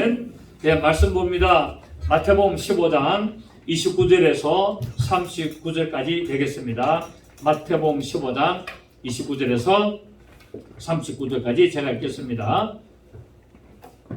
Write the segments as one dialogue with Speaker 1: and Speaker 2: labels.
Speaker 1: 아멘. 네, 말씀 봅니다. 마태복음 15장 29절에서 39절까지 되겠습니다. 마태복음 15장 29절에서 39절까지 제가 읽겠습니다.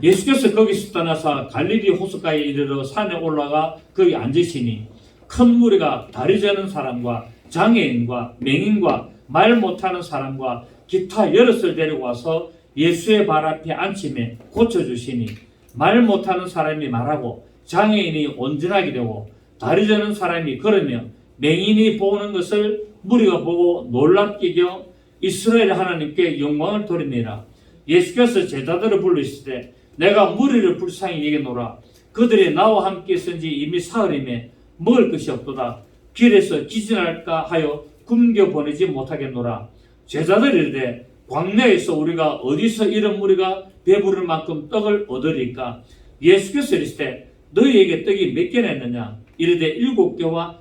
Speaker 1: 예수께서 거기서 떠나서 갈릴리 호숫가에 이르러 산에 올라가 거기 앉으시니 큰 무리가 다리 저는 사람과 장애인과 맹인과 말 못하는 사람과 기타 여럿을 데리고 와서 예수의 발 앞에 앉히며 고쳐주시니 말 못하는 사람이 말하고 장애인이 온전하게 되고 다리 저는 사람이 걸으며 맹인이 보는 것을 무리가 보고 놀랍게 여겨 이스라엘 하나님께 영광을 돌리니라. 예수께서 제자들을 부르시되 내가 무리를 불쌍히 여기노라. 그들이 나와 함께 있은지 이미 사흘이며 먹을 것이 없도다. 길에서 기진할까 하여 굶겨 보내지 못하겠노라. 제자들이 이르되 광야에서 우리가 어디서 이런 무리가 배부를 만큼 떡을 얻으리까? 예수께서 이르시되 너희에게 떡이 몇 개나 있느냐? 이르되 7개와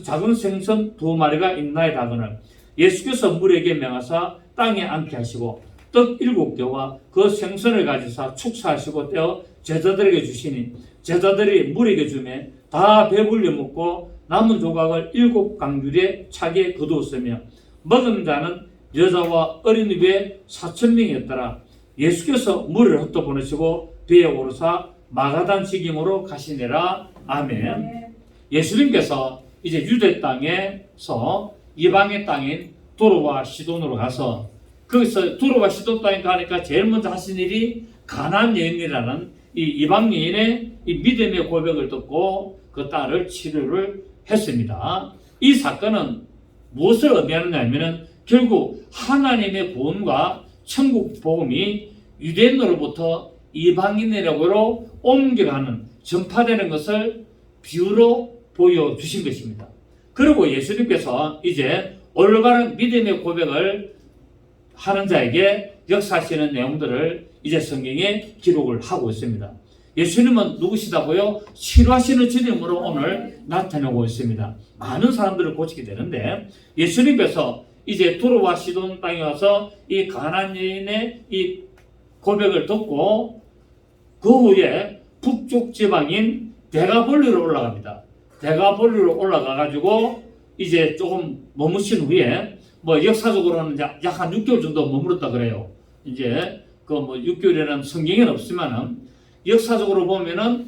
Speaker 1: 작은 생선 2마리가 있나이다 하거늘 예수께서 무리에게 명하사 땅에 앉게 하시고 떡 7개와 그 생선을 가지사 축사하시고 떼어 제자들에게 주시니 제자들이 무리에게 주매 다 배불리 먹고 남은 조각을 7강줄에 차게 거두었으며 먹은 자는 여자와 어린이 외에 4,000명이었더라. 예수께서 무리를 흩어 보내시고 배에 오르사 마가단 지경으로 가시니라. 아멘. 예수님께서 이제 유대 땅에서 이방의 땅인 두로와 시돈으로 가서 거기서 두로와 시돈 땅에 가니까 제일 먼저 하신 일이 가나안 여인이라는 이 이방 여인의 이 믿음의 고백을 듣고 그 딸을 치료를 했습니다. 이 사건은 무엇을 의미하느냐 하면은 결국 하나님의 구원과 천국 복음이 유대인으로부터 이방인으로 옮겨가는 전파되는 것을 비유로 보여주신 것입니다. 그리고 예수님께서 이제 올바른 믿음의 고백을 하는 자에게 역사하시는 내용들을 이제 성경에 기록을 하고 있습니다. 예수님은 누구시다고요? 치료하시는 주님으로 오늘 나타나고 있습니다. 많은 사람들을 고치게 되는데 예수님께서 이제 두로와 시돈 땅에 와서 이 가나안 여인의 이 고백을 듣고 그 후에 북쪽 지방인 데가볼리로 올라갑니다. 데가볼리로 올라가 가지고 이제 조금 머무신 후에 뭐 역사적으로는 약 한 6개월 정도 머물렀다 그래요. 이제 그 뭐 6개월이라는 성경에는 없지만은 역사적으로 보면은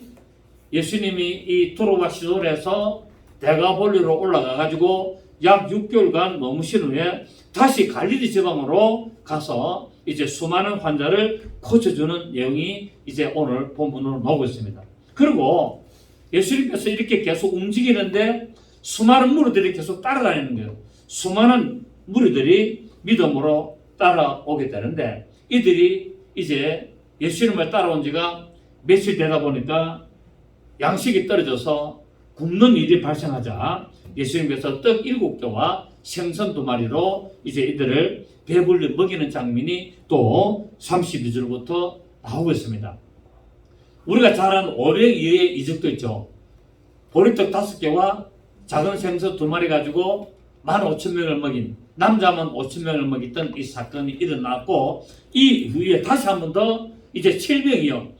Speaker 1: 예수님이 이 두로와 시돈에서 데가볼리로 올라가 가지고 약 6개월간 머무신 후에 다시 갈릴리 지방으로 가서 이제 수많은 환자를 고쳐주는 내용이 이제 오늘 본문으로 나오고 있습니다. 그리고 예수님께서 이렇게 계속 움직이는데 수많은 무리들이 계속 따라다니는 거예요. 수많은 무리들이 믿음으로 따라오게 되는데 이들이 이제 예수님을 따라온 지가 며칠 되다 보니까 양식이 떨어져서 굶는 일이 발생하자 예수님께서 떡 7개와 생선 2마리로 이제 이들을 배불리 먹이는 장면이 또 32절부터 나오고 있습니다. 우리가 잘 아는 500이의 이적도 있죠. 보리떡 5개와 작은 생선 2마리 가지고 15,000명을 먹인 남자만 5,000명을 먹였던 이 사건이 일어났고 이 후에 다시 한 번 더 이제 700이요.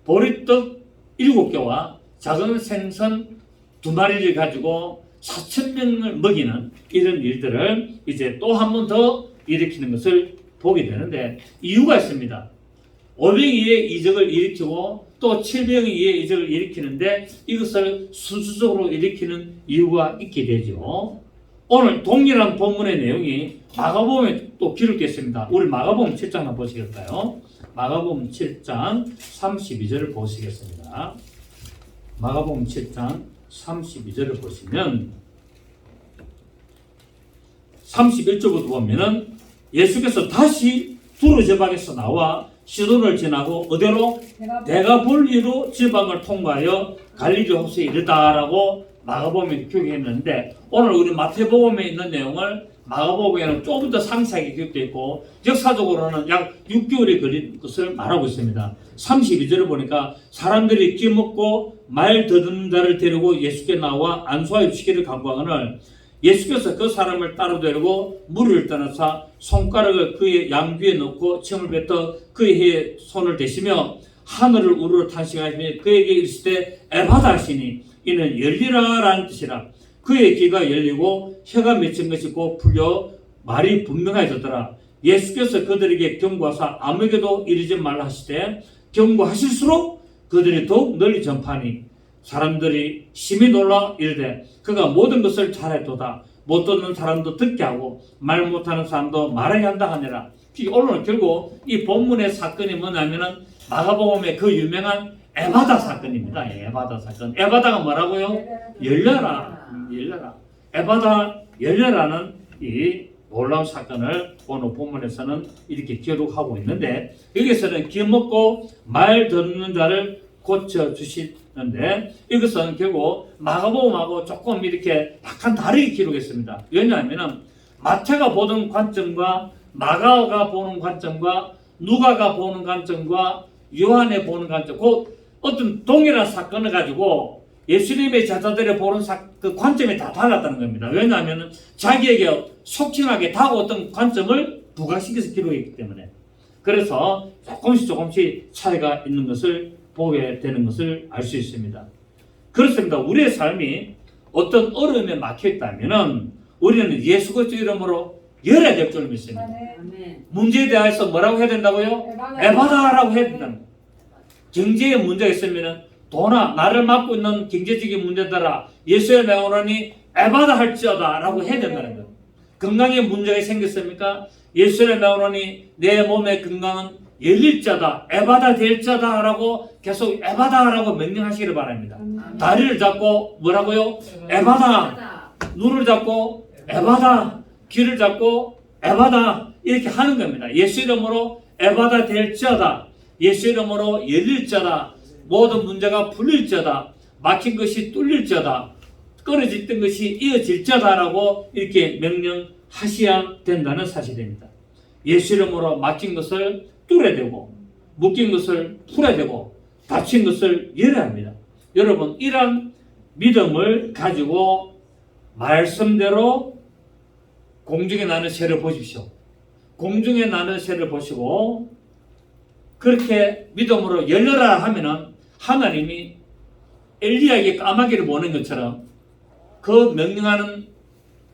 Speaker 1: 보리떡 7개와 작은 생선 2마리를 가지고 4,000명을 먹이는 이런 일들을 이제 또 한 번 더 일으키는 것을 보게 되는데 이유가 있습니다. 500의 이적을 일으키고 또 700의 이적을 일으키는데 이것을 순수적으로 일으키는 이유가 있게 되죠. 오늘 동일한 본문의 내용이 마가복음에 또 기록되어 있습니다. 우리 마가복음 7장 한번 보시겠어요? 마가복음 7장 32절을 보시겠습니다. 마가복음 7장 32절을 보시면 31절부터 보면은 예수께서 다시 두로 지방에서 나와 시돈을 지나고 어디로? 데가볼리로 지방을 통과하여 갈릴리 호수에 이르다라고 마가복음에 기록했는데 오늘 우리 마태복음에 있는 내용을 마가복음에는 조금 더 상세하게 기록되어 있고 역사적으로는 약 6개월이 걸린 것을 말하고 있습니다. 32절을 보니까 사람들이 끼먹고 말 더듬는 자를 데리고 예수께 나와 안수하여 주시기를 간구하거늘 예수께서 그 사람을 따로 데리고 무리를 떠나사 손가락을 그의 양귀에 넣고 침을 뱉어 그의 손을 대시며 하늘을 우러러 탄식하시니 그에게 이르시되 에바다 하시니 이는 열리라 라는 뜻이라. 그의 귀가 열리고 혀가 맺힌 것이 곧 풀려 말이 분명해졌더라. 예수께서 그들에게 경고하사 아무에게도 이르지 말라 하시되 경고하실수록 그들이 더욱 널리 전파하니 사람들이 심히 놀라 이르되 그가 모든 것을 잘했도다. 못 듣는 사람도 듣게 하고 말 못하는 사람도 말하게 한다 하니라. 오늘 결국 이 본문의 사건이 뭐냐면은 마가복음의 그 유명한 에바다 사건입니다. 에바다 사건. 에바다가 뭐라고요? 열려라. 열려라. 에바다 열려라는 이 놀라운 사건을 오늘 본문에서는 이렇게 기록하고 있는데, 여기서는 기먹고 말 듣는 자를 고쳐주시는데, 이것은 결국 마가복음하고 조금 이렇게 약간 다르게 기록했습니다. 왜냐하면 마태가 보는 관점과 마가가 보는 관점과 누가가 보는 관점과 요한이 보는 관점, 그 어떤 동일한 사건을 가지고 예수님의 제자들이 보는 그 관점이 다 달랐다는 겁니다. 왜냐하면 자기에게 속칭하게 다가왔던 관점을 부각시켜서 기록했기 때문에. 그래서 조금씩 차이가 있는 것을 보게 되는 것을 알 수 있습니다. 그렇습니다. 우리의 삶이 어떤 어려움에 막혀있다면 우리는 예수 그리스도 이름으로 열어야 될 줄 믿습니다. 문제에 대해서 뭐라고 해야 된다고요? 에바다라고 해야 된다. 경제에 문제가 있으면 도나 나를 맡고 있는 경제적인 문제들아 예수의 명으로니 에바다 할지어다 라고 해야 된다는 거예요. 건강에 문제가 생겼습니까? 예수의 명으로니 내 몸의 건강은 열릴 자다, 에바다 될 자다 라고 계속 에바다 라고 명령하시기를 바랍니다. 다리를 잡고 뭐라고요? 에바다. 눈을 잡고 에바다. 귀를 잡고 에바다. 이렇게 하는 겁니다. 예수 이름으로 에바다 될 자다, 예수 이름으로 열릴 자다, 모든 문제가 풀릴 자다, 막힌 것이 뚫릴 자다, 끊어졌던 것이 이어질 자다라고 이렇게 명령하셔야 된다는 사실입니다. 예수 이름으로 막힌 것을 뚫어야 되고, 묶인 것을 풀어야 되고, 닫힌 것을 열어야 합니다. 여러분, 이런 믿음을 가지고 말씀대로 공중에 나는 새를 보십시오. 공중에 나는 새를 보시고 그렇게 믿음으로 열려라 하면은 하나님이 엘리야에게 까마귀를 보낸 것처럼 그 명령하는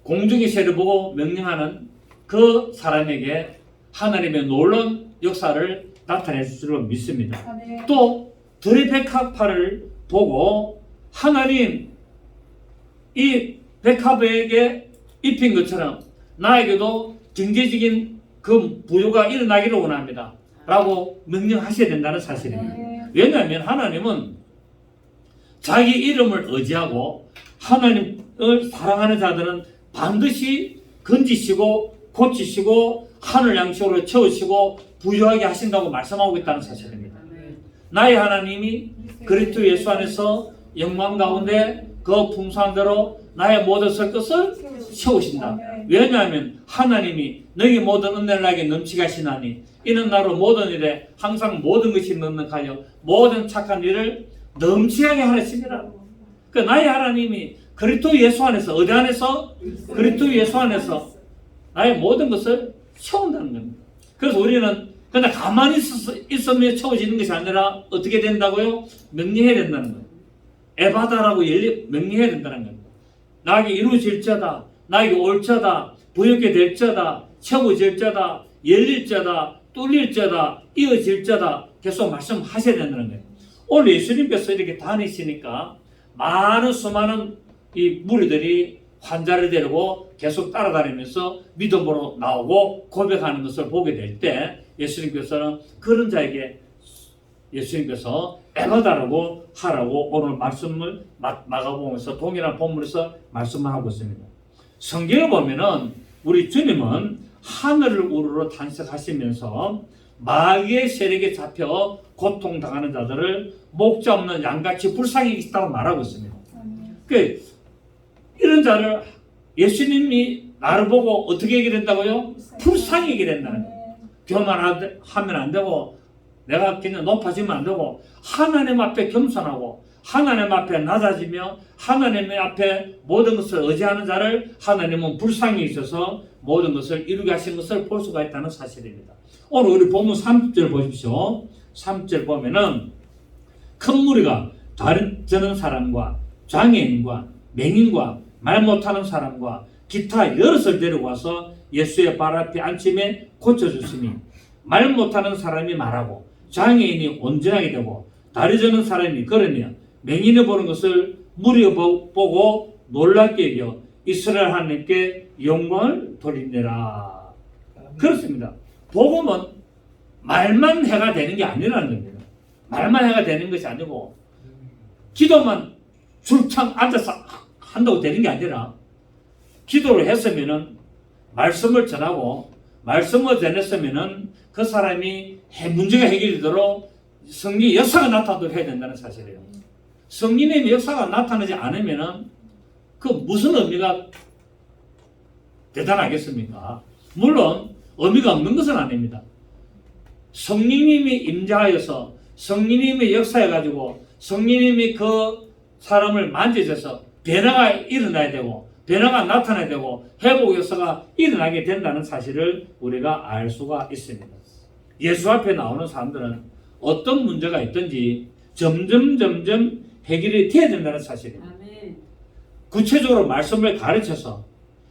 Speaker 1: 공중의 새를 보고 명령하는 그 사람에게 하나님의 놀라운 역사를 나타낼 줄로 믿습니다. 또 들의 백합화를 보고 하나님 이 백합에게 입힌 것처럼 나에게도 경제적인 그 부유가 일어나기를 원합니다 라고 명령하셔야 된다는 사실입니다. 왜냐하면 하나님은 자기 이름을 의지하고 하나님을 사랑하는 자들은 반드시 건지시고 고치시고 하늘 양식으로 채우시고 부유하게 하신다고 말씀하고 있다는 사실입니다. 나의 하나님이 그리스도 예수 안에서 영광 가운데 그 풍성한 대로 나의 모든 것을 채우신다. 왜냐하면 하나님이 너희 모든 은혜를 나에게 넘치게 하시나니 이는 나로 모든 일에 항상 모든 것이 넉넉하여 모든 착한 일을 넘치게 하셨습니다. 그 나의 하나님이 그리스도 예수 안에서, 어디 안에서? 그리스도 예수 안에서 나의 모든 것을 채운다는 겁니다. 그래서 우리는 그냥 가만히 있으면 채워지는 것이 아니라 어떻게 된다고요? 명령해야 된다는 거예요. 에바다라고 명령해야 된다는 겁니다. 나에게 이루어질 자다, 나에게 올 자다, 부유하게 될 자다, 채워질 자다, 열릴 자다, 뚫릴 자다, 이어질 자다 계속 말씀하셔야 된다는 거예요. 오늘 예수님께서 이렇게 다니시니까 많은 수많은 이 무리들이 환자를 데리고 계속 따라다니면서 믿음으로 나오고 고백하는 것을 보게 될 때 예수님께서는 그런 자에게 예수님께서 에바다라고 하라고 오늘 말씀을 마가복음에서 동일한 본문에서 말씀을 하고 있습니다. 성경을 보면은 우리 주님은 하늘을 우러러 탄식하시면서 마귀의 세력에 잡혀 고통당하는 자들을 목자 없는 양같이 불쌍히 있다고 말하고 있습니다. 이런 자를 예수님이 나를 보고 어떻게 얘기된다고요? 불쌍히 얘기된다는 거예요. 교만하면 안 되고 내가 그냥 높아지면 안 되고 하나님 앞에 겸손하고 하나님 앞에 낮아지며 하나님 앞에 모든 것을 의지하는 자를 하나님은 불쌍히 있어서 모든 것을 이루게 하신 것을 볼 수가 있다는 사실입니다. 오늘 우리 본문 30절 보십시오. 3절 보면은 큰 무리가 다른 저는 사람과 장애인과 맹인과 말 못하는 사람과 기타 여럿을 데리고 와서 예수의 발 앞에 앉힘에 고쳐주시니 말 못하는 사람이 말하고 장애인이 온전하게 되고 다리 저는 사람이 걸으며 맹인이 보는 것을 무리가 보고 놀랍게 여겨 이스라엘 하나님께 영광을 돌리니라. 그렇습니다. 복음은 말만 해가 되는 게 아니라는 겁니다. 말만 해가 되는 것이 아니고 기도만 줄창 앉아서 한다고 되는 게 아니라 기도를 했으면은 말씀을 전하고 말씀을 전했으면은 그 사람이 문제가 해결되도록 성령의 역사가 나타나도록 해야 된다는 사실이에요. 성령의 역사가 나타나지 않으면은 그 무슨 의미가 대단하겠습니까? 물론 의미가 없는 것은 아닙니다. 성령님이 임재하여서 성령님의 역사해가지고 성령님이 그 사람을 만져줘서 변화가 일어나야 되고 변화가 나타나야 되고 회복 역사가 일어나게 된다는 사실을 우리가 알 수가 있습니다. 예수 앞에 나오는 사람들은 어떤 문제가 있든지 점점 해결이 돼야 된다는 사실입니다. 아멘. 구체적으로 말씀을 가르쳐서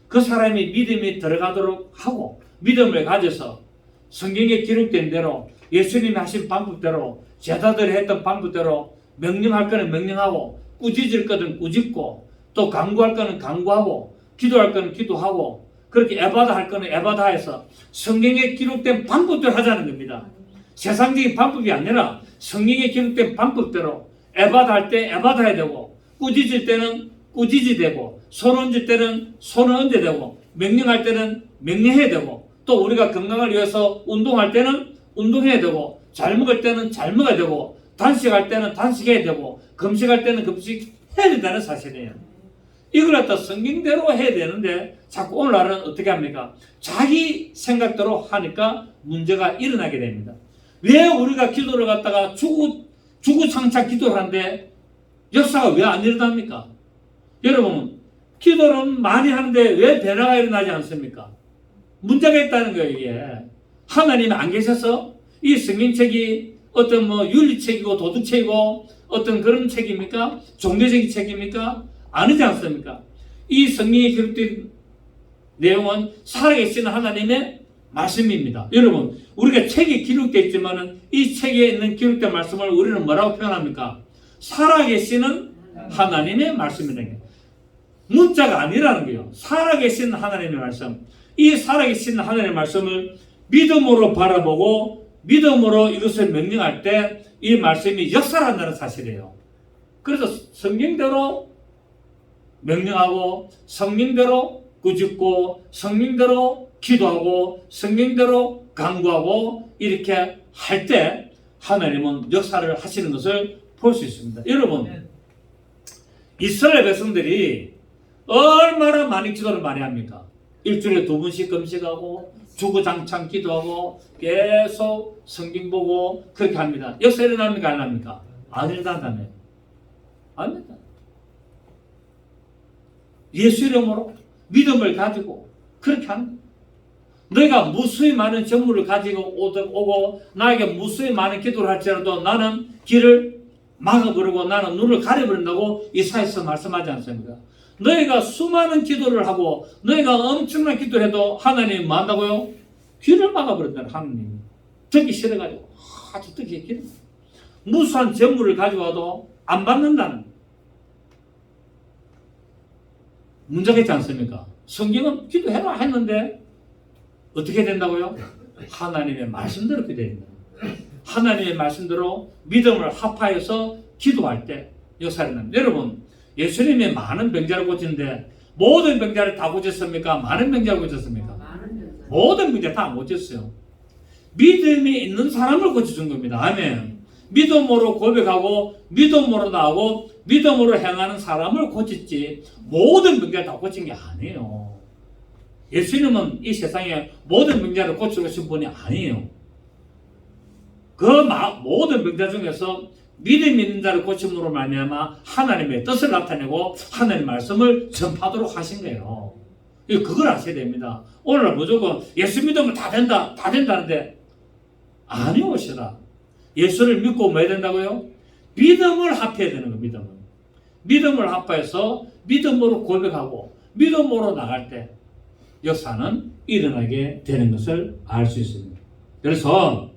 Speaker 1: 그 사람이 믿음이 들어가도록 하고 믿음을 가져서 성경에 기록된 대로 예수님이 하신 방법대로 제자들이 했던 방법대로 명령할 거는 명령하고 꾸짖을 거는 꾸짖고 또 강구할 거는 강구하고 기도할 거는 기도하고 그렇게 에바다 할 거는 에바다 해서 성경에 기록된 방법대로 하자는 겁니다. 세상적인 방법이 아니라 성경에 기록된 방법대로 에바다 할 때 에바다 해야 되고 꾸짖을 때는 꾸짖이 되고 손 얹을 때는 손을 얹어야 되고 명령할 때는 명령해야 되고 또 우리가 건강을 위해서 운동할 때는 운동해야 되고 잘 먹을 때는 잘 먹어야 되고 단식할 때는 단식해야 되고 금식할 때는 금식해야 된다는 사실이에요. 이걸 갖다 성경대로 해야 되는데 자꾸 오늘날은 어떻게 합니까? 자기 생각대로 하니까 문제가 일어나게 됩니다. 왜 우리가 기도를 갖다가 주구장창 기도를 하는데 역사가 왜 안 일어납니까? 여러분 기도는 많이 하는데 왜 변화가 일어나지 않습니까? 문제가 있다는 거예요. 이게 하나님이 안 계셔서 이 성경책이 어떤 윤리책이고 도덕책이고 어떤 그런 책입니까? 종교적인 책입니까? 아니지 않습니까? 이 성경에 기록된 내용은 살아계신 하나님의 말씀입니다. 여러분 우리가 책에 기록되어 있지만은 이 책에 있는 기록된 말씀을 우리는 뭐라고 표현합니까? 살아계시는 하나님의 말씀이라는 거예요. 문자가 아니라는 거예요. 살아계신 하나님의 말씀. 이 살아계신 하나님의 말씀을 믿음으로 바라보고 믿음으로 이것을 명령할 때 이 말씀이 역사를 한다는 사실이에요. 그래서 성경대로 명령하고 성경대로 꾸짖고 성경대로 기도하고 성경대로 간구하고 이렇게 할 때 하나님은 역사를 하시는 것을 볼 수 있습니다. 여러분 이스라엘 백성들이 얼마나 많이 기도를 많이 합니까? 일주일에 2번씩 금식하고 주구장창 기도하고 계속 성경 보고 그렇게 합니다. 역사 일어납니까? 안 합니까? 안 일어난다며. 아닙니다. 예수 이름으로 믿음을 가지고 그렇게 합니다. 너희가 무수히 많은 정물을 가지고 오고 나에게 무수히 많은 기도를 할지라도 나는 길을 막아버리고 나는 눈을 가려버린다고 이사야서 말씀하지 않습니까? 너희가 수많은 기도를 하고 너희가 엄청난 기도를 해도 하나님이 뭐 한다고요? 귀를 막아버린다는 하나님이. 듣기 싫어가지고 아주 듣기 싫어. 무수한 재물을 가지고 와도 안 받는다는 문제가 있지 않습니까? 성경은 기도해라 했는데 어떻게 된다고요? 하나님의 말씀대로 기도합니다. 하나님의 말씀대로 믿음을 합하여서 기도할 때 역사를 납니다. 여러분 예수님이 많은 병자를 고치는데 모든 병자를 다 고쳤습니까? 많은 병자를 고쳤습니까? 모든 병자 다 안 고쳤어요. 믿음이 있는 사람을 고쳐준 겁니다. 아멘. 믿음으로 고백하고 믿음으로 나오고 믿음으로 행하는 사람을 고쳤지 모든 병자를 다 고친 게 아니에요. 예수님은 이 세상에 모든 병자를 고치고 싶은 분이 아니에요. 그 모든 병자 중에서 믿음 있는 자를 고침으로 말미암아 하나님의 뜻을 나타내고 하나님의 말씀을 전파하도록 하신 거예요. 그걸 아셔야 됩니다. 오늘 무조건 예수 믿으면 다 된다는데 아니오시라. 예수를 믿고 뭐 해야 된다고요? 믿음을 합해야 되는 거예요. 믿음을. 믿음을 합해서 믿음으로 고백하고 믿음으로 나갈 때 역사는 일어나게 되는 것을 알 수 있습니다. 그래서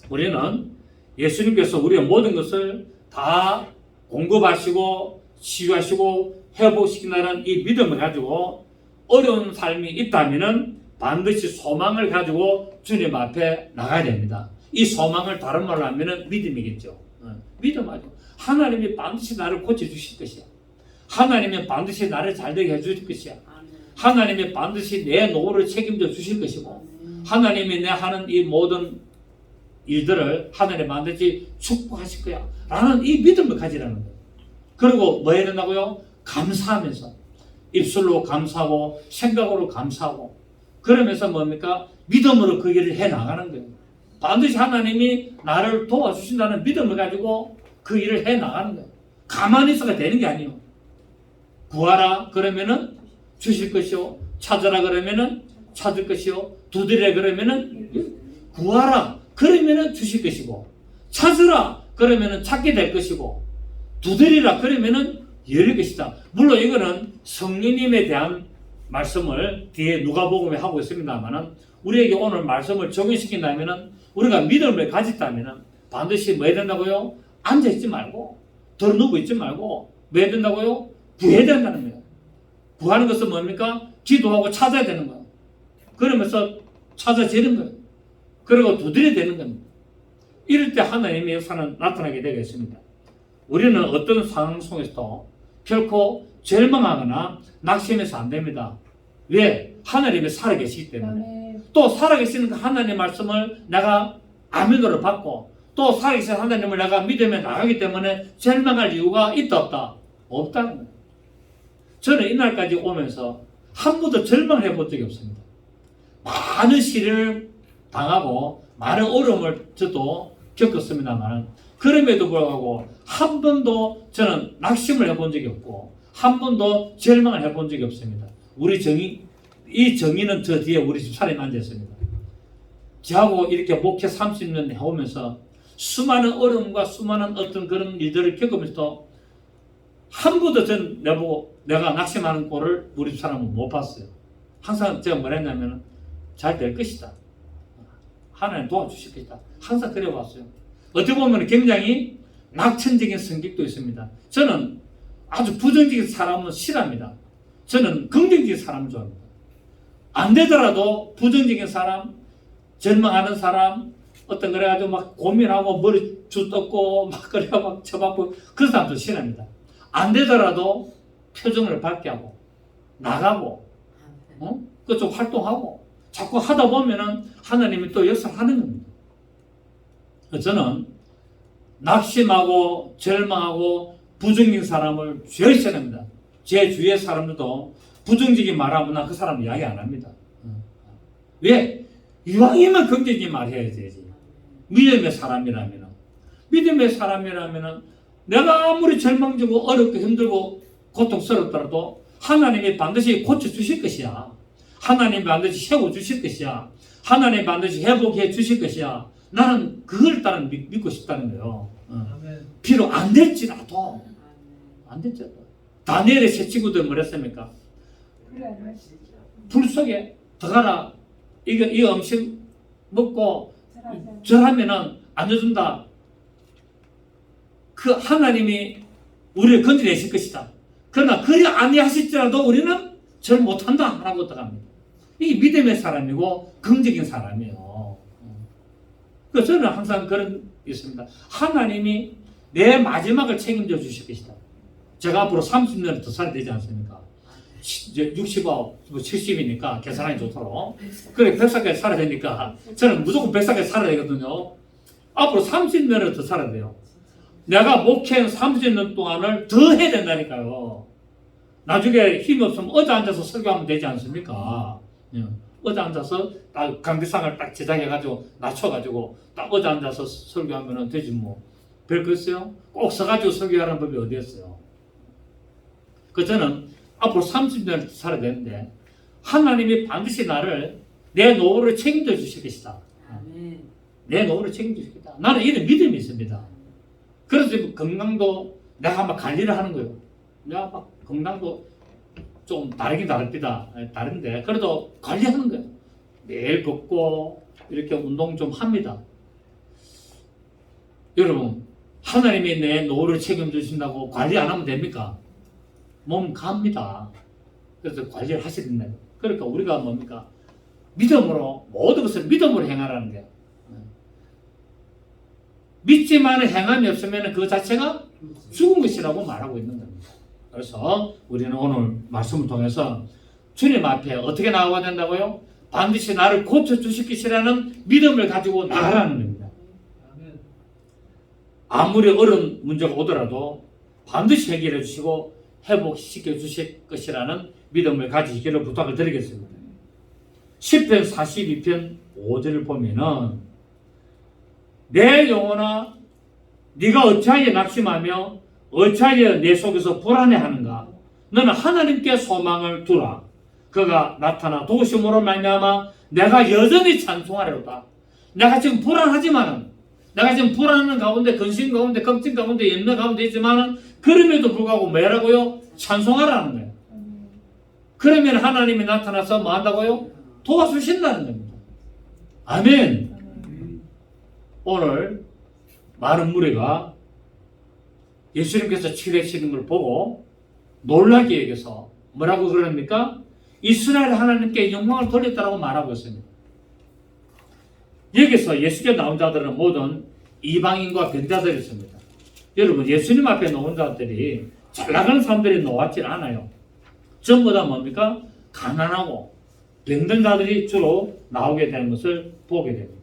Speaker 1: 우리는 예수님께서 우리의 모든 것을 다 공급하시고 치유하시고 회복시킨다는 이 믿음을 가지고 어려운 삶이 있다면 반드시 소망을 가지고 주님 앞에 나가야 됩니다. 이 소망을 다른 말로 하면 믿음이겠죠. 믿음 가지고 하나님이 반드시 나를 고쳐주실 것이야. 하나님이 반드시 나를 잘되게 해줄 것이야. 하나님이 반드시 내 노후를 책임져 주실 것이고 하나님이 내 하는 이 모든 일들을 하나님 반드시 축복하실 거야 라는 이 믿음을 가지라는 거예요. 그리고 뭐 해야 된다고요? 감사하면서 입술로 감사하고 생각으로 감사하고 그러면서 뭡니까? 믿음으로 그 일을 해나가는 거예요. 반드시 하나님이 나를 도와주신다는 믿음을 가지고 그 일을 해나가는 거예요. 가만히 있어가 되는 게 아니에요. 구하라 그러면은 주실 것이요. 찾으라 그러면은 찾을 것이요. 두드리라 그러면은 구하라 그러면은 주실 것이고 찾으라 그러면은 찾게 될 것이고 두드리라 그러면은 열릴 것이다. 물론 이거는 성령님에 대한 말씀을 뒤에 누가복음에 하고 있습니다만은 우리에게 오늘 말씀을 적용시킨다면은 우리가 믿음을 가졌다면은 반드시 뭐 해야 된다고요? 앉아있지 말고 덜 누워 있지 말고 뭐 해야 된다고요? 구해야 된다는 거예요. 구하는 것은 뭡니까? 기도하고 찾아야 되는 거예요. 그러면서 찾아지는 거예요. 그리고 두드려야 되는 겁니다. 이럴 때 하나님의 역사는 나타나게 되겠습니다. 우리는 어떤 상황 속에서도 결코 절망하거나 낙심해서 안 됩니다. 왜? 하나님이 살아계시기 때문에. 또 살아계시는 그 하나님의 말씀을 내가 아멘으로 받고 또 살아계신 하나님을 내가 믿으며 나가기 때문에 절망할 이유가 있다 없다? 없다는 거예요. 저는 이날까지 오면서 한 번도 절망을 해본 적이 없습니다. 많은 시련을 당하고 많은 어려움을 저도 겪었습니다만 그럼에도 불구하고 한 번도 저는 낙심을 해본 적이 없고 한 번도 절망을 해본 적이 없습니다. 이 정의는 저 뒤에 우리 집사람이 앉아있습니다. 저하고 이렇게 목회 30년 해오면서 수많은 어려움과 수많은 어떤 그런 일들을 겪으면서도 한 번도 전 내가 낙심하는 꼴을 우리 집사람은 못 봤어요. 항상 제가 뭘 했냐면 잘 될 것이다. 하나님 도와주실 것이다. 항상 그래 왔어요. 어떻게 보면 굉장히 낙천적인 성격도 있습니다. 저는 아주 부정적인 사람은 싫어합니다. 저는 긍정적인 사람을 좋아합니다. 안 되더라도 부정적인 사람, 절망하는 사람, 어떤 그래가지고 막 고민하고 머리 주떴고 막 그래가 막 쳐박고 그런 사람도 싫어합니다. 안 되더라도 표정을 밝게 하고 나가고 그쪽 활동하고 자꾸 하다 보면은 하나님이 또 역사를 하는 겁니다. 저는 낙심하고 절망하고 부정적인 사람을 제일 싫어합니다. 제 주위의 사람들도 부정적인 말하면 나 그 사람 이야기 안 합니다. 왜? 이왕이면 긍정적인 말 해야지. 믿음의 사람이라면 내가 아무리 절망적이고 어렵고 힘들고 고통스럽더라도 하나님이 반드시 고쳐주실 것이야. 하나님이 반드시 세워주실 것이야. 하나님이 반드시 회복해 주실 것이야. 나는 그걸 따라 믿고 싶다는 거예요. 비록 안 될지라도 다니엘의 세 친구들 뭐랬습니까? 불 속에 들어가라. 이 음식 먹고 절하면은 안 해준다. 그 하나님이 우리를 건져내실 것이다. 그러나 그리 아니하실지라도 우리는 절 못한다 라고 들어갑니다. 이게 믿음의 사람이고 긍정적인 사람이에요. 그래서 저는 항상 그런 게 있습니다. 하나님이 내 마지막을 책임져 주실 것이다. 제가 앞으로 30년을 더 살아야 되지 않습니까? 이제 65, 70이니까 계산하기 좋도록. 그래 100살까지 살아야 되니까 저는 무조건 100살까지 살아야 되거든요. 앞으로 30년을 더 살아야 돼요. 내가 목회한 30년 동안을 더 해야 된다니까요. 나중에 힘이 없으면 어디 앉아서 설교하면 되지 않습니까? 어디 앉아서 딱 강대상을 딱 제작해가지고 낮춰가지고 딱 어디 앉아서 설교하면 되지 뭐. 별 거 있어요? 꼭 서가지고 설교하는 법이 어디였어요? 그 저는 앞으로 30년을 살아야 되는데 하나님이 반드시 나를 내 노후를 책임져 주실 것이다. 내 노후를 책임지겠다. 나는 이런 믿음이 있습니다. 그래서 건강도 내가 막 관리를 하는 거예요. 내가 막 건강도 좀 다르긴 다른데 그래도 관리하는 거예요. 매일 걷고 이렇게 운동 좀 합니다. 여러분, 하나님이 내 노후를 책임지신다고 관리 안 하면 됩니까? 몸 갑니다. 그래서 관리를 하셔야 된다. 그러니까 우리가 뭡니까? 믿음으로, 모든 것을 믿음으로 행하라는 거예요. 믿지만 행함이 없으면 그 자체가 죽은 것이라고 말하고 있는 겁니다. 그래서 우리는 오늘 말씀을 통해서 주님 앞에 어떻게 나아가야 된다고요? 반드시 나를 고쳐주실 것이라는 믿음을 가지고 나아가는 겁니다. 아무리 어려운 문제가 오더라도 반드시 해결해 주시고 회복시켜 주실 것이라는 믿음을 가지시기를 부탁을 드리겠습니다. 10편 42편 5절을 보면은 내 영혼아 네가 어찌하여 낙심하며 어찌하여 내 속에서 불안해하는가? 너는 하나님께 소망을 두라. 그가 나타나 도우심으로 말미암아 내가 여전히 찬송하려다. 내가 지금 불안하지만은, 내가 지금 불안한 가운데, 근심 가운데, 걱정 가운데, 염려 가운데 있지만은 그럼에도 불구하고 뭐라고요? 찬송하라는 거예요. 그러면 하나님이 나타나서 뭐 한다고요? 도와주신다는 겁니다. 아멘. 오늘 많은 무리가 예수님께서 치료하시는 걸 보고 놀라게 여겨서 뭐라고 그럽니까? 이스라엘 하나님께 영광을 돌렸다고 말하고 있습니다. 여기서 예수께 나온 자들은 모든 이방인과 변자들이었습니다. 여러분, 예수님 앞에 나온 자들이 잘 나가는 사람들이 나왔지 않아요. 전부 다 뭡니까? 가난하고 병든 자들이 주로 나오게 되는 것을 보게 됩니다.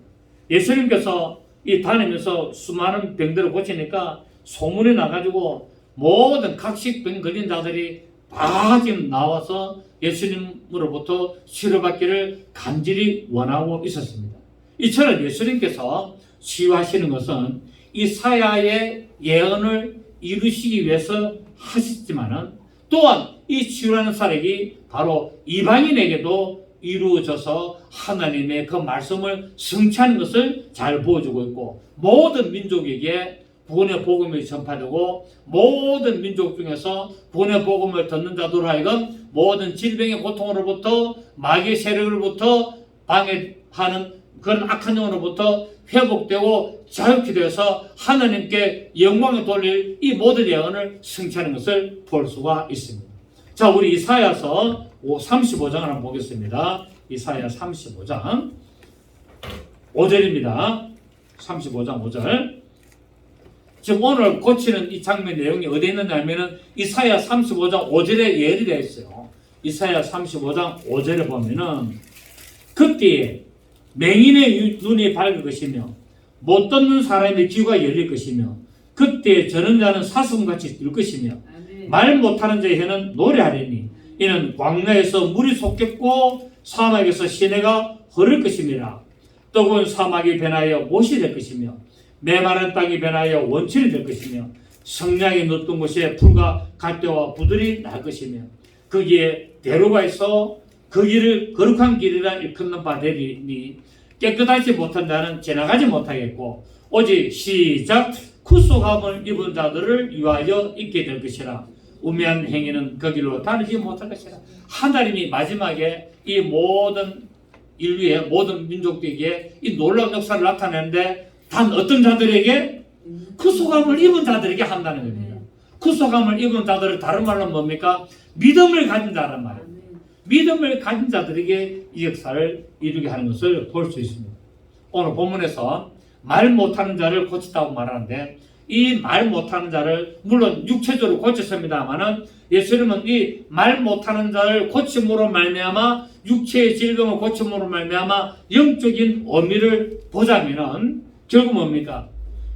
Speaker 1: 예수님께서 이 다니면서 수많은 병들을 고치니까 소문이 나가지고 모든 각식병 걸린 자들이 다 지금 나와서 예수님으로부터 치료받기를 간절히 원하고 있었습니다. 이처럼 예수님께서 치유하시는 것은 이사야의 예언을 이루시기 위해서 하셨지만은 또한 이 치유라는 사역이 바로 이방인에게도 이루어져서 하나님의 그 말씀을 성취하는 것을 잘 보여주고 있고 모든 민족에게 구원의 복음이 전파되고 모든 민족 중에서 구원의 복음을 듣는 자들 하여금 모든 질병의 고통으로부터 마귀의 세력으로부터 방해하는 그런 악한 영으로부터 회복되고 자유케 되어서 하나님께 영광을 돌릴 이 모든 예언을 성취하는 것을 볼 수가 있습니다. 자, 우리 이사야서 35장을 한번 보겠습니다. 이사야 35장 5절입니다. 35장 5절. 지금 오늘 고치는 이 장면 내용이 어디에 있느냐 하면은 이사야 35장 5절에 예언이 되어 있어요. 이사야 35장 5절에 보면은 그때에 맹인의 눈이 밝을 것이며 못 듣는 사람의 귀가 열릴 것이며 그때 저는 자는 사슴같이 뛸 것이며 말 못하는 자의 혀는 노래하리니 이는 광야에서 물이 솟겠고 사막에서 시내가 흐를 것임이라. 뜨거운 사막이 변하여 못이 될 것이며 메마른 땅이 변하여 원천이 될 것이며 성량이 넣던 곳에 풀과 갈대와 부들이 날 것이며 거기에 대로가 있어 그 길을 거룩한 길이라 일컫는 바 되리니 깨끗하지 못한 자는 지나가지 못하겠고 오직 시작 구속함을 입은 자들을 위하여 있게 될 것이라. 우매한 행위는 그 길로 다니지 못할 것이라. 하나님이 마지막에 이 모든 인류의 모든 민족들에게 이 놀라운 역사를 나타내는데 단 어떤 자들에게? 구속함을 입은 자들에게 한다는 겁니다. 구속함을 입은 자들을 다른 말로 뭡니까? 믿음을 가진 자란 말이에요. 믿음을 가진 자들에게 이 역사를 이루게 하는 것을 볼 수 있습니다. 오늘 본문에서 말 못하는 자를 고치다고 말하는데 이 말 못하는 자를 물론 육체적으로 고쳤습니다만은 예수님은 이 말 못하는 자를 고침으로 말미암아 육체의 질병을 고침으로 말미암아 영적인 의미를 보자면은 결국 뭡니까?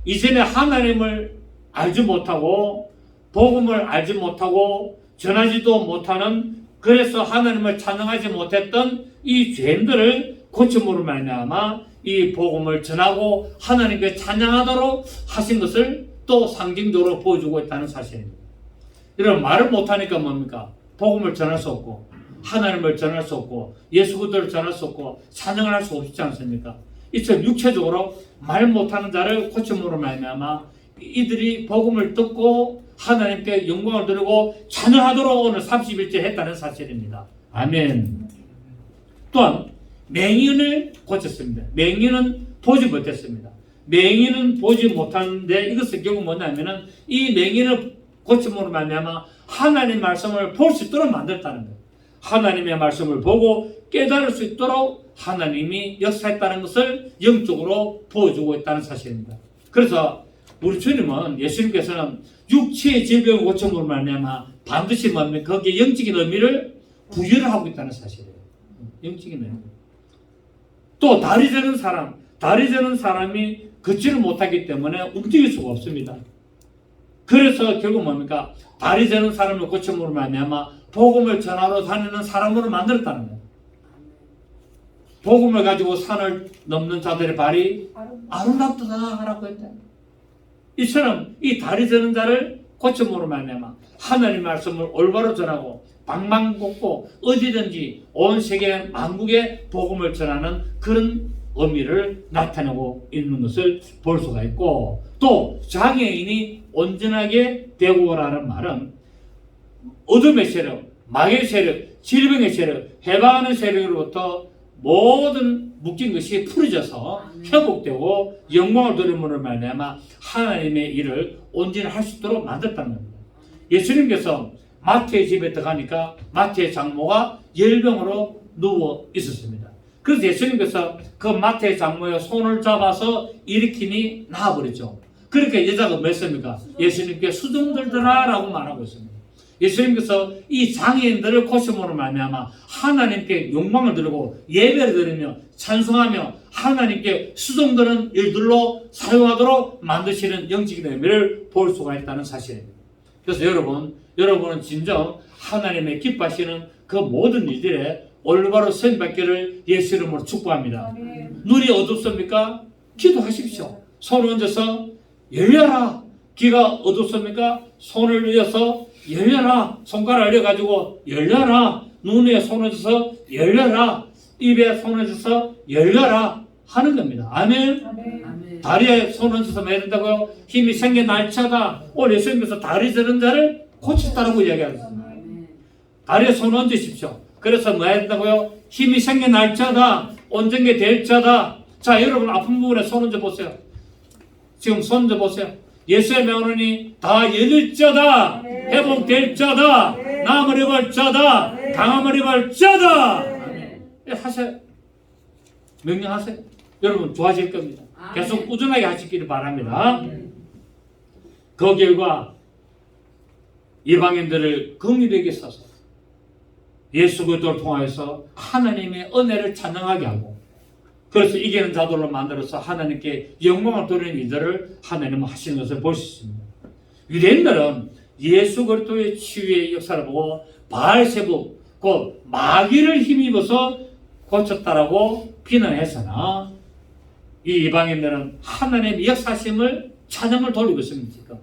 Speaker 1: 이전에 하나님을 알지 못하고 복음을 알지 못하고 전하지도 못하는 그래서 하나님을 찬양하지 못했던 이 죄인들을 고침으로 말미암아 이 복음을 전하고 하나님께 찬양하도록 하신 것을 또 상징적으로 보여주고 있다는 사실입니다. 이런 말을 못하니까 뭡니까? 복음을 전할 수 없고 하나님을 전할 수 없고 예수 그리스도를 전할 수 없고 찬양을 할 수 없지 않습니까? 이처럼 육체적으로 말 못하는 자를 고침으로 말미암아 이들이 복음을 듣고 하나님께 영광을 드리고 찬양하도록 오늘 30일째 했다는 사실입니다. 아멘. 또한 맹인을 고쳤습니다. 맹인은 보지 못했습니다. 맹인은 보지 못하는데 이것은 결국 뭐냐면은 이 맹인을 고침으로 말미암아 하나님 말씀을 볼 수 있도록 만들었다는 거예요. 하나님의 말씀을 보고 깨달을 수 있도록 하나님이 역사했다는 것을 영적으로 보여주고 있다는 사실입니다. 그래서 우리 주님은 예수님께서는 육체의 질병을 고침으로 말미암아 반드시 뭡니까? 거기에 영적인 의미를 부여를 하고 있다는 사실이에요. 영적인 의미. 또 다리 저는 사람이 걷지를 못하기 때문에 움직일 수가 없습니다. 그래서 결국 뭡니까? 다리 저는 사람을 고침으로 말미암아 복음을 전하러 다니는 사람으로 만들었다는 거예요. 복음을 가지고 산을 넘는 자들의 발이 아름답도다 하라고 했다. 이처럼 이 다리 저는 자를 고침으로 말미암아 하나님 말씀을 올바로 전하고 방방곡곡 어디든지 온 세계 만국에 복음을 전하는 그런 의미를 나타내고 있는 것을 볼 수가 있고, 또 장애인이 온전하게 되고라는 말은 어둠의 세력, 마귀의 세력, 질병의 세력, 해방하는 세력으로부터 모든 묶인 것이 풀어져서 회복되고 영광을 돌림으로 말미암아 하나님의 일을 온전히 할 수 있도록 만들었다는 겁니다. 예수님께서 마태의 집에 들어가니까 마태의 장모가 열병으로 누워 있었습니다. 그래서 예수님께서 그 마태의 장모의 손을 잡아서 일으키니 나아버렸죠. 그러니까 여자가 뭐 했습니까? 예수님께 수종 들더라 라고 말하고 있습니다. 예수님께서 이 장애인들을 고침으로 말미암아 하나님께 영광을 드리고 예배를 드리며 찬송하며 하나님께 수종드는 일들로 사용하도록 만드시는 영적인 의미를 볼 수가 있다는 사실입니다. 그래서 여러분은 진정 하나님의 기뻐하시는 그 모든 일들에 올바로 선받기를 예수 이름으로 축복합니다. 눈이 어둡습니까? 기도하십시오. 손을 얹어서 열려라. 귀가 어둡습니까? 손을 올려서 열려라. 손가락을 올려가지고 열려라. 눈에 손을 얹어서 열려라. 입에 손을 얹어서 열려라 하는 겁니다. 아멘. 아멘. 다리에 손을 얹어서 뭐 해야 된다고요? 힘이 생겨 날차다. 오늘 예수님께서 다리 저는 자를 고쳤다라고 이야기하셨습니다. 다리에 손을 얹으십시오. 그래서 뭐 해야 된다고요? 힘이 생겨 날 자다. 온전히 될 자다. 자, 여러분 아픈 부분에 손 얹어 보세요. 지금 손 얹어 보세요. 예수의 명언이 다 열릴 자다. 회복될 자다. 나음을 입을 자다. 강함을 입을 자다. 하세요. 명령하세요. 여러분 좋아질 겁니다. 계속 꾸준하게 하시기를 바랍니다. 그 결과 이방인들을 긍휼히 여기소서 예수 그리스도를 통하여서 하나님의 은혜를 찬양하게 하고, 그래서 이기는 자들로 만들어서 하나님께 영광을 돌리는 일들을 하나님은 하시는 것을 볼 수 있습니다. 유대인들은 예수 그리스도의 치유의 역사를 보고 바알세부 곧 마귀를 힘입어서 고쳤다라고 비난했으나 이 이방인들은 하나님의 역사심을 찬양을 돌리고 있습니다.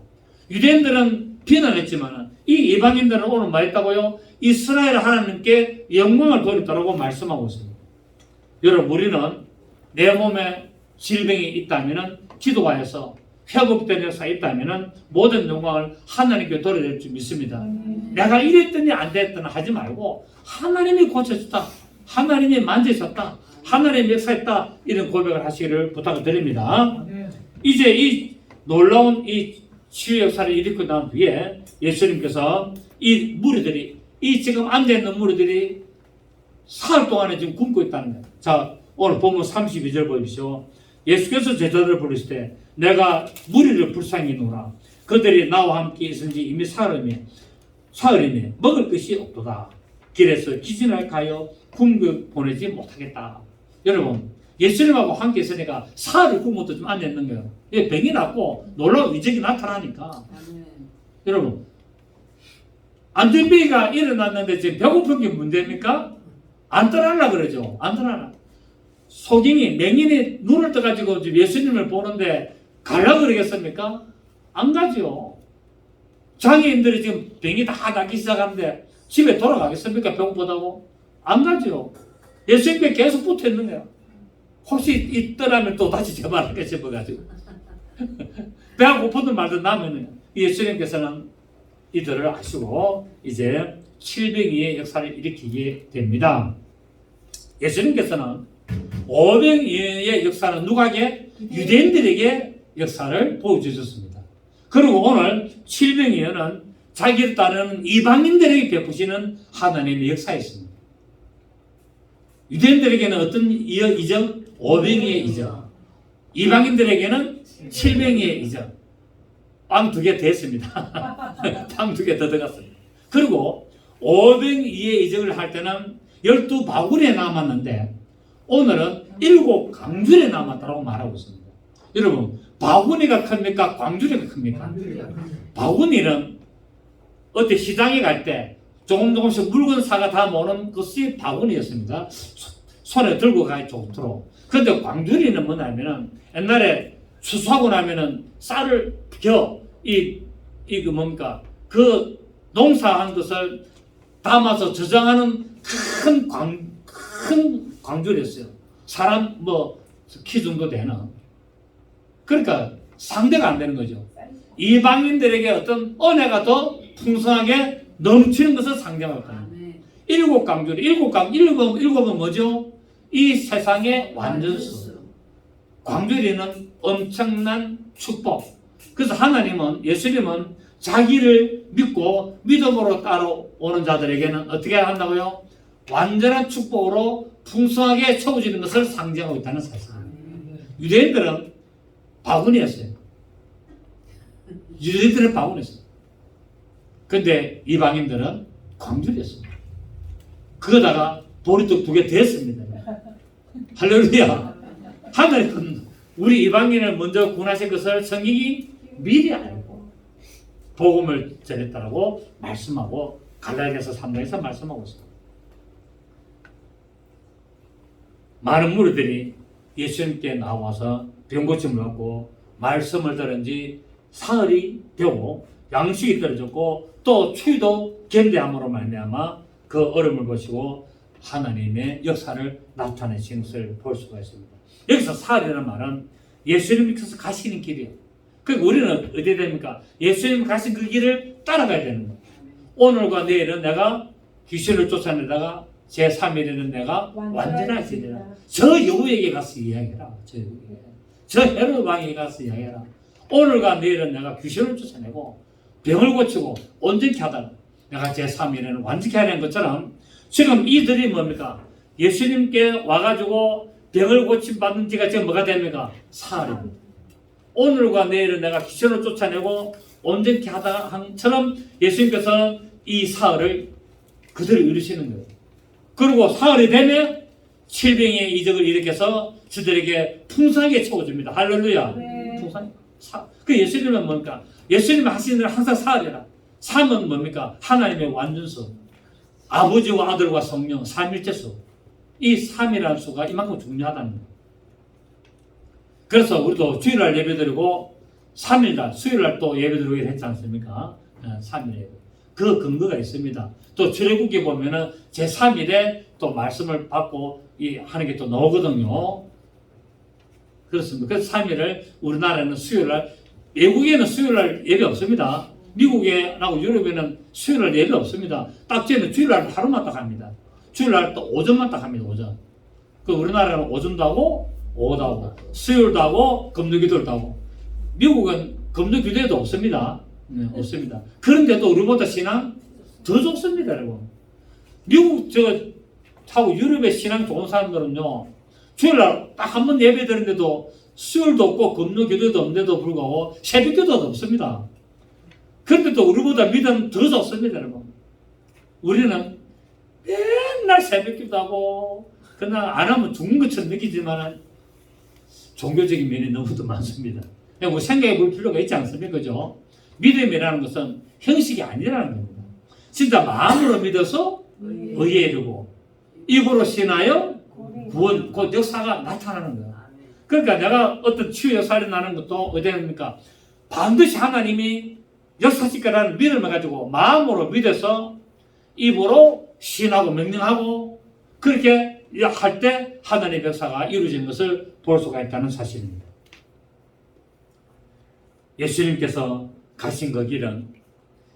Speaker 1: 유대인들은 비난했지만 이 이방인들은 오늘 뭐 했다고요? 이스라엘 하나님께 영광을 돌렸다고 말씀하고 있습니다. 여러분, 우리는 내 몸에 질병이 있다면 기도하여서 회복된 역사가 있다면 모든 영광을 하나님께 돌려드릴 줄 믿습니다. 내가 이랬더니 안 됐더니 하지 말고 하나님이 고쳐줬다, 하나님이 만지셨다, 하나님이 역사했다, 이런 고백을 하시기를 부탁을 드립니다. 이제 이 놀라운 이 치유 역사를 일으키고 난 뒤에 예수님께서 이 무리들이, 이 지금 앉아있는 무리들이 사흘 동안에 지금 굶고 있다는 거예요. 자, 오늘 본문 32절 보십시오. 예수께서 제자들을 부르실 때 내가 무리를 불쌍히 놓으라. 그들이 나와 함께 있은지 이미 사흘이니 먹을 것이 없도다. 길에서 기진을 가여 굶고 보내지 못하겠다. 여러분, 예수님하고 함께 있으니까 사흘을 굶어도 좀 앉아있는 거예요. 병이 났고 놀라운 이적이 나타나니까. 여러분, 안전병이가 일어났는데 지금 배고픈 게 문제입니까? 안 떠나려 그러죠. 안 떠나려. 소경이, 맹인이 눈을 떠가지고 예수님을 보는데 가려고 그러겠습니까? 안 가죠. 장애인들이 지금 병이 다 나기 시작하는데 집에 돌아가겠습니까? 배고프다고? 안 가죠. 예수님께 계속 붙어 있는 거예요. 혹시 있더라면 또 다시 재발할까 싶어가지고 배가 고프든 말든 나면은 예수님께서는 이들을 아시고 이제 칠병이의 역사를 일으키게 됩니다. 예수님께서는 오병이의 역사는 누구에게? 유대인들에게 역사를 보여주셨습니다. 그리고 오늘 칠병이는 자기를 따르는 이방인들에게 베푸시는 하나님의 역사였습니다. 유대인들에게는 어떤 이적? 오병이의 이적. 이방인들에게는 칠병이의 이적. 빵 2개 됐습니다. 빵 2개 더 들어갔습니다. 그리고 오병이의 이적을 할 때는 12바구니에 남았는데 오늘은 7강줄에 남았다고 말하고 있습니다. 여러분, 바구니가 큽니까? 광주리가 큽니까? 바구니는 어때 시장에 갈 때 조금씩 물건 사가 다 모는 것이 바구니였습니다. 손에 들고 가기 좋도록. 그런데 광주리는 뭐냐면은 옛날에 추수하고 나면은 쌀을 뭡니까? 그 농사한 것을 담아서 저장하는 큰 광주리였어요. 사람 키 정도 되는. 그러니까 상대가 안 되는 거죠. 이방인들에게 어떤 은혜가 더 풍성하게 넘치는 것을 상징하고 있다. 7강주리, 일곱은 뭐죠? 이 세상의 완전수. 광주리는 엄청난 축복. 그래서 하나님은, 예수님은 자기를 믿고 믿음으로 따라오는 자들에게는 어떻게 한다고요? 완전한 축복으로 풍성하게 채워지는 것을 상징하고 있다는 사실입니다. 유대인들은 바구니였어요. 유대인들은 바구니였어요. 근데 이방인들은 광주리였습니다. 그러다가 보리떡 2개 됐습니다. 할렐루야. 하나님은 우리 이방인을 먼저 구원하신 것을 성경이 미리 알고 복음을 전했다라고 말씀하고 갈라디아서 3장에서 말씀하고 있습니다. 많은 무리들이 예수님께 나와서 병고침을 받고 말씀을 들은 지 사흘이 되고 양식이 떨어졌고 또 추위도 견뎌함으로 말미암아 그 얼음을 보시고 하나님의 역사를 나타내신 것을 볼 수가 있습니다. 여기서 사흘이라는 말은 예수님께서 가시는 길이에요. 그러니까 우리는 어디에 됩니까? 예수님 가신 그 길을 따라가야 되는 거예요. 오늘과 내일은 내가 귀신을 쫓아내다가 제3일에는 내가 완전하시리라. 저 여우에게 가서 이야기해라. 저 헤롯 왕에게 가서 이야기해라. 오늘과 내일은 내가 귀신을 쫓아내고 병을 고치고 온전케 하다가 내가 제3일에는 완전케 하는 것처럼 지금 이들이 뭡니까? 예수님께 와가지고 병을 고침받는 지가 지금 뭐가 됩니까? 사흘입니다. 오늘과 내일은 내가 귀신을 쫓아내고 온전케 하다 한처럼 예수님께서 이 사흘을 그대로 이루시는 거예요. 그리고 사흘이 되면 칠병의 이적을 일으켜서 저들에게 풍성하게 채워줍니다. 할렐루야. 네. 풍성하게. 그 예수님은 뭡니까? 예수님이 하시는 일은 항상 사흘이라. 3은 뭡니까? 하나님의 완전수. 아버지와 아들과 성령, 삼일체수. 이 3이라는 수가 이만큼 중요하다는 거예요. 그래서 우리도 주일날 예배드리고 3일날, 수요일날 또 예배드리고 했지 않습니까? 3일 예배. 그 근거가 있습니다. 또 출애굽기 보면은 제3일에 또 말씀을 받고 하는 게 또 나오거든요. 그렇습니다. 그래서 3일을 우리나라는 수요일날, 외국에는 수요일날 예배 없습니다. 미국에하고 유럽에는 수요일날 예배 없습니다. 딱 저희는 주일날 하루만 딱 합니다. 주일날 또 오전만 딱 합니다. 오전. 그 우리나라는 오전도 하고 오후도 하고 수요일도 하고 금요일도 하고 미국은 금요일도 없습니다. 네, 없습니다. 그런데도 우리보다 신앙 더 좋습니다, 여러분. 미국 하고 유럽의 신앙 좋은 사람들은요, 주일날 딱 한 번 예배 드리는데도 수요일도 없고 금요일도 없는데도 불구하고 새벽기도도 없습니다. 그런데도 우리보다 믿음 더 좋습니다, 여러분. 우리는 맨날 새벽기도하고 그냥 안 하면 죽는 것처럼 느끼지만 종교적인 면이 너무도 많습니다. 그냥 뭐 생각해 볼 필요가 있지 않습니까? 그죠? 믿음이라는 것은 형식이 아니라는 겁니다. 진짜 마음으로 믿어서 의에 이르고 입으로 신하여 구원, 그 역사가 나타나는 거예요. 그러니까 내가 어떤 치유 역사를 나는 것도 어디입니까? 반드시 하나님이 역사실 거라는 믿음을 가지고 마음으로 믿어서 입으로 신하고 명령하고 그렇게 할 때 하나님의 역사가 이루어진 것을 볼 수가 있다는 사실입니다. 예수님께서 가신 그 길은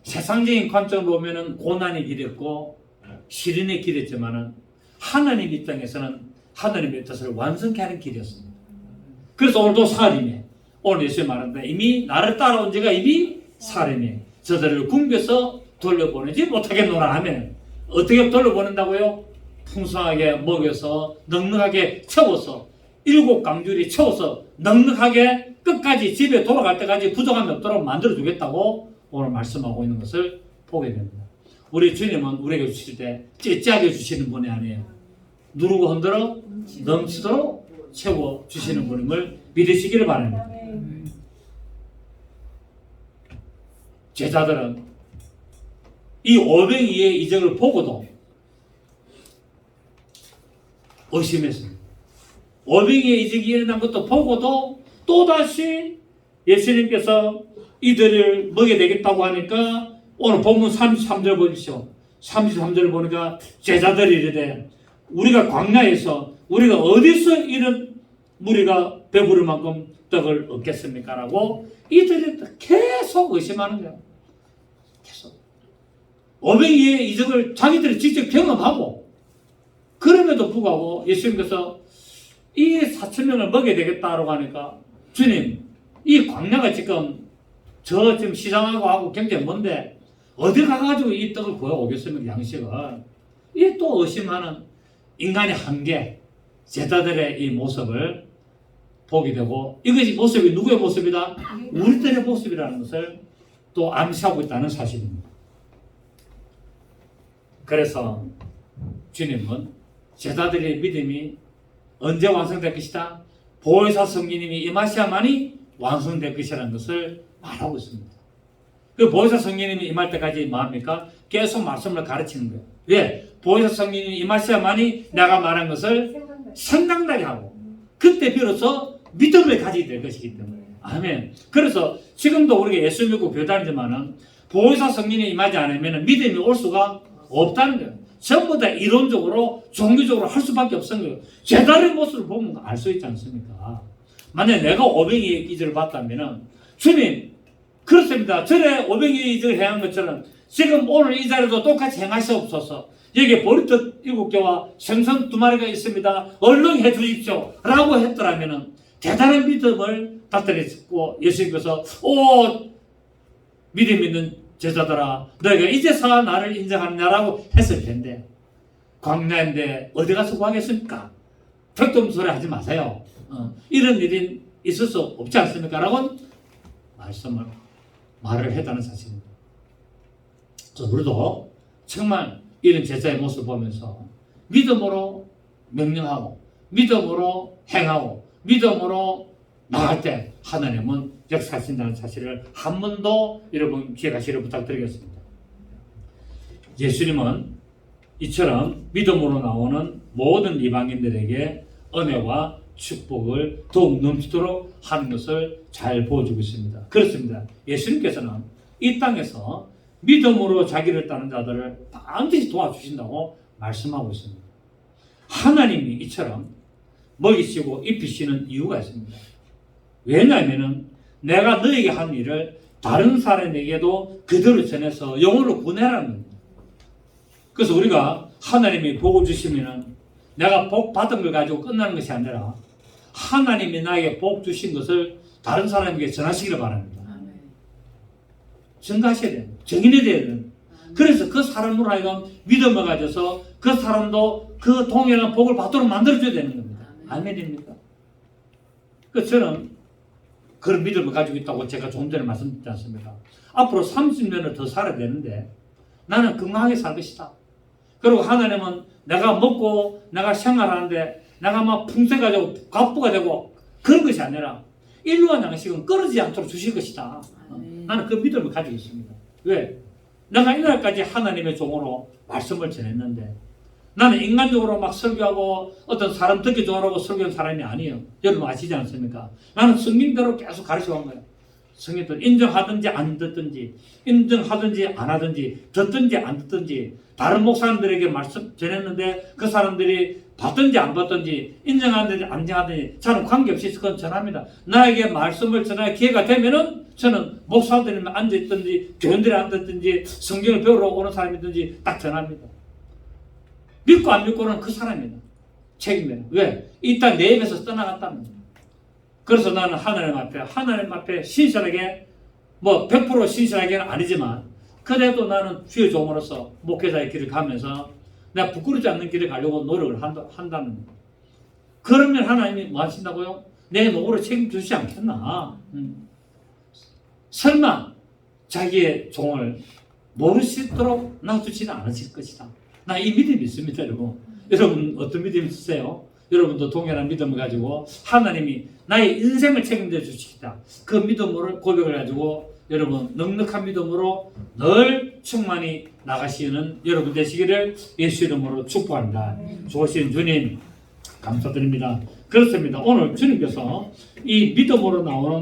Speaker 1: 세상적인 관점으로 보면 고난의 길이었고 시련의 길이었지만 하나님 입장에서는 하나님의 뜻을 완성케 하는 길이었습니다. 그래서 오늘도 사림에 오늘 예수님 말한다. 이미 나를 따라온 자가 이미 사림에 저들을 굶겨서 돌려보내지 못하겠노라 하면 어떻게 돌려보낸다고요? 풍성하게 먹여서 넉넉하게 채워서 7강줄이 채워서 넉넉하게 끝까지 집에 돌아갈 때까지 부족함이 없도록 만들어주겠다고 오늘 말씀하고 있는 것을 보게 됩니다. 우리 주님은 우리에게 주실 때 찌찌하게 주시는 분이 아니에요. 누르고 흔들어 넘치도록 채워주시는 분임을 믿으시기를 바랍니다. 제자들은 이 오병이의 이적을 보고도 의심했습니다. 오병이의 이적이 일어난 것도 보고도 또다시 예수님께서 이들을 먹여야 되겠다고 하니까 오늘 본문 33절 보십시오. 33절을 보니까 제자들이 이르되 우리가 광야에서 우리가 어디서 이런 무리가 배부를 만큼 떡을 얻겠습니까? 라고 이들이 계속 의심하는 거예요. 계속. 오병이의 이적을 자기들이 직접 경험하고 그럼에도 불구하고 예수님께서 이 4,000명을 먹여야 되겠다라고 하니까 주님 이 광야가 지금 지금 시장하고 하고 굉장히 먼데 어디 가가지고 이 떡을 구해오겠습니까? 양식을. 이 또 의심하는 인간의 한계 제자들의 이 모습을 보게 되고 이것이 모습이 누구의 모습이다? 우리들의 모습이라는 것을 또 암시하고 있다는 사실입니다. 그래서 주님은 제자들의 믿음이 언제 완성될 것이다? 보혜사 성령님이 임하셔야만이 완성될 것이라는 것을 말하고 있습니다. 그 보혜사 성령님이 임할 때까지 뭐합니까? 계속 말씀을 가르치는 거예요. 왜? 보혜사 성령님이 임하셔야만이 내가 말한 것을 생각나게 하고 그때 비로소 믿음을 가지게 될 것이기 때문에. 아멘. 그래서 지금도 우리가 예수 믿고 교회 다니지만은 보혜사 성령이 임하지 않으면 믿음이 올 수가 없다는 거예요. 전부 다 이론적으로 종교적으로 할 수밖에 없는 거예요. 제자의 모습을 보면 알 수 있지 않습니까? 만약에 내가 오병이의 기적을 봤다면 주님 그렇습니다. 전에 오병이의 기적을 행한 것처럼 지금 오늘 이 자리도 똑같이 행하시옵소서. 여기 보리떡 7개와 생선 2마리가 있습니다. 얼른 해 주십시오. 라고 했더라면 대단한 믿음을 받들었고 예수님께서 믿음 있는 제자들아 너희가 이제서 나를 인정하느냐라고 했을 텐데 광야인데 어디 가서 구하겠습니까? 턱도 소리 하지 마세요. 이런 일이 있을 수 없지 않습니까? 라고 말을 했다는 사실입니다. 우리도 정말 이런 제자의 모습을 보면서 믿음으로 명령하고 믿음으로 행하고 믿음으로 나갈 때 하나님은 역사하신다는 사실을 한 번 더 여러분 기억하시기를 부탁드리겠습니다. 예수님은 이처럼 믿음으로 나오는 모든 이방인들에게 은혜와 축복을 더욱 넘치도록 하는 것을 잘 보여주고 있습니다. 그렇습니다. 예수님께서는 이 땅에서 믿음으로 자기를 따르는 자들을 반드시 도와주신다고 말씀하고 있습니다. 하나님이 이처럼 먹이시고 입히시는 이유가 있습니다. 왜냐하면 내가 너에게 한 일을 다른 사람에게도 그대로 전해서 영혼을 구내라는 겁니다. 그래서 우리가 하나님이 복을 주시면 내가 복 받은 걸 가지고 끝나는 것이 아니라 하나님이 나에게 복 주신 것을 다른 사람에게 전하시기를 바랍니다. 전가하셔야 돼요. 정인이 돼야 돼요. 그래서 그 사람으로 하여금 믿음을 가져서 그 사람도 그 동일한 복을 받도록 만들어줘야 되는 겁니다. 아멘입니까? 그 저는 그런 믿음을 가지고 있다고 제가 조금 전에 말씀드렸지 않습니까? 앞으로 30년을 더 살아야 되는데 나는 건강하게 살 것이다. 그리고 하나님은 내가 먹고 내가 생활하는데 내가 막 풍성해가지고 갑부가 되고 그런 것이 아니라 인류와 양식은 끊어지지 않도록 주실 것이다. 나는 그 믿음을 가지고 있습니다. 왜? 내가 이날까지 하나님의 종으로 말씀을 전했는데 나는 인간적으로 막 설교하고 어떤 사람 듣기 좋으라고 설교한 사람이 아니에요. 여러분 아시지 않습니까? 나는 성경대로 계속 가르쳐온 거예요. 성경들 인정하든지 안 듣든지 인정하든지 안 하든지 듣든지 안 듣든지 다른 목사님들에게 말씀 전했는데 그 사람들이 받든지 안 받든지 인정하든지 안 인정하든지 저는 관계없이 그건 전합니다. 나에게 말씀을 전할 기회가 되면은 저는 목사들이 앉아있든지 교인들이 앉아있든지 성경을 배우러 오는 사람이든지 딱 전합니다. 믿고 안 믿고는 그 사람이다. 책임이다. 왜? 이따 내 입에서 떠나갔다는 거예요. 그래서 나는 하나님 앞에 신실하게, 뭐 100% 신실하게는 아니지만 그래도 나는 주의 종으로서 목회자의 길을 가면서 내가 부끄럽지 않는 길을 가려고 노력을 한다는 거예요. 그러면 하나님이 뭐 하신다고요? 내 목으로 책임지지 않겠나? 설마 자기의 종을 모르시도록 놔두지는 않으실 것이다. 나 이 믿음이 있습니다, 여러분. 여러분 어떤 믿음 있으세요? 여러분도 동일한 믿음을 가지고 하나님이 나의 인생을 책임져 주시겠다. 그 믿음으로 고백을 가지고 여러분 넉넉한 믿음으로 늘 충만히 나가시는 여러분 되시기를 예수 이름으로 축복합니다. 좋으신 주님 감사드립니다. 그렇습니다. 오늘 주님께서 이 믿음으로 나오는